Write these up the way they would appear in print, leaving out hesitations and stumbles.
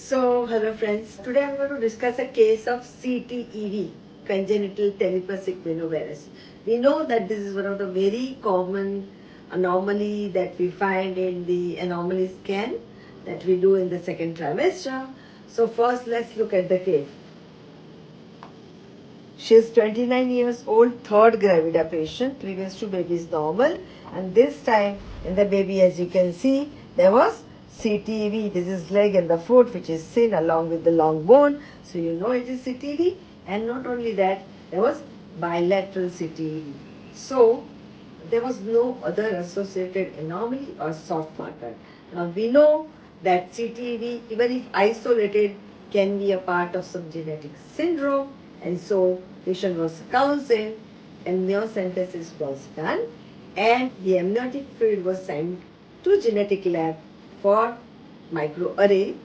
Hello friends. Today I'm going to discuss a case of CTEV, congenital telepathic venovirus. We know that this is one of the very common anomaly that we find in the anomaly scan that we do in the second trimester. So first let's look at the case. She is 29 years old, third gravida patient. Previous two babies normal, and this time in the baby, as you can see, there was CTEV. This is leg and the foot, which is seen along with the long bone. So you know it is CTEV, and not only that, there was bilateral CTEV. So there was no other associated anomaly or soft marker. Now we know that CTEV, even if isolated, can be a part of some genetic syndrome, and so patient was counseled, amniocentesis was done, and the amniotic fluid was sent to genetic lab for microarray,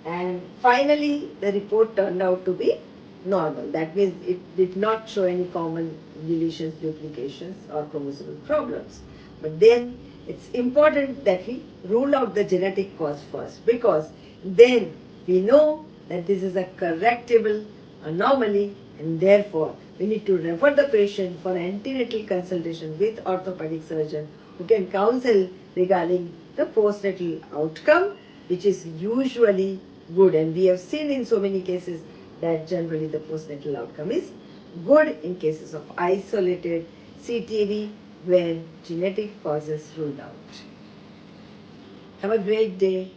and finally the report turned out to be normal. That means it did not show any common deletions, duplications or chromosomal problems. But then it's important that we rule out the genetic cause first, because then we know that this is a correctable anomaly, and therefore we need to refer the patient for antenatal consultation with orthopedic surgeon who can counsel regarding the postnatal outcome, which is usually good, and we have seen in so many cases that generally the postnatal outcome is good in cases of isolated CTV when genetic causes ruled out. Have a great day.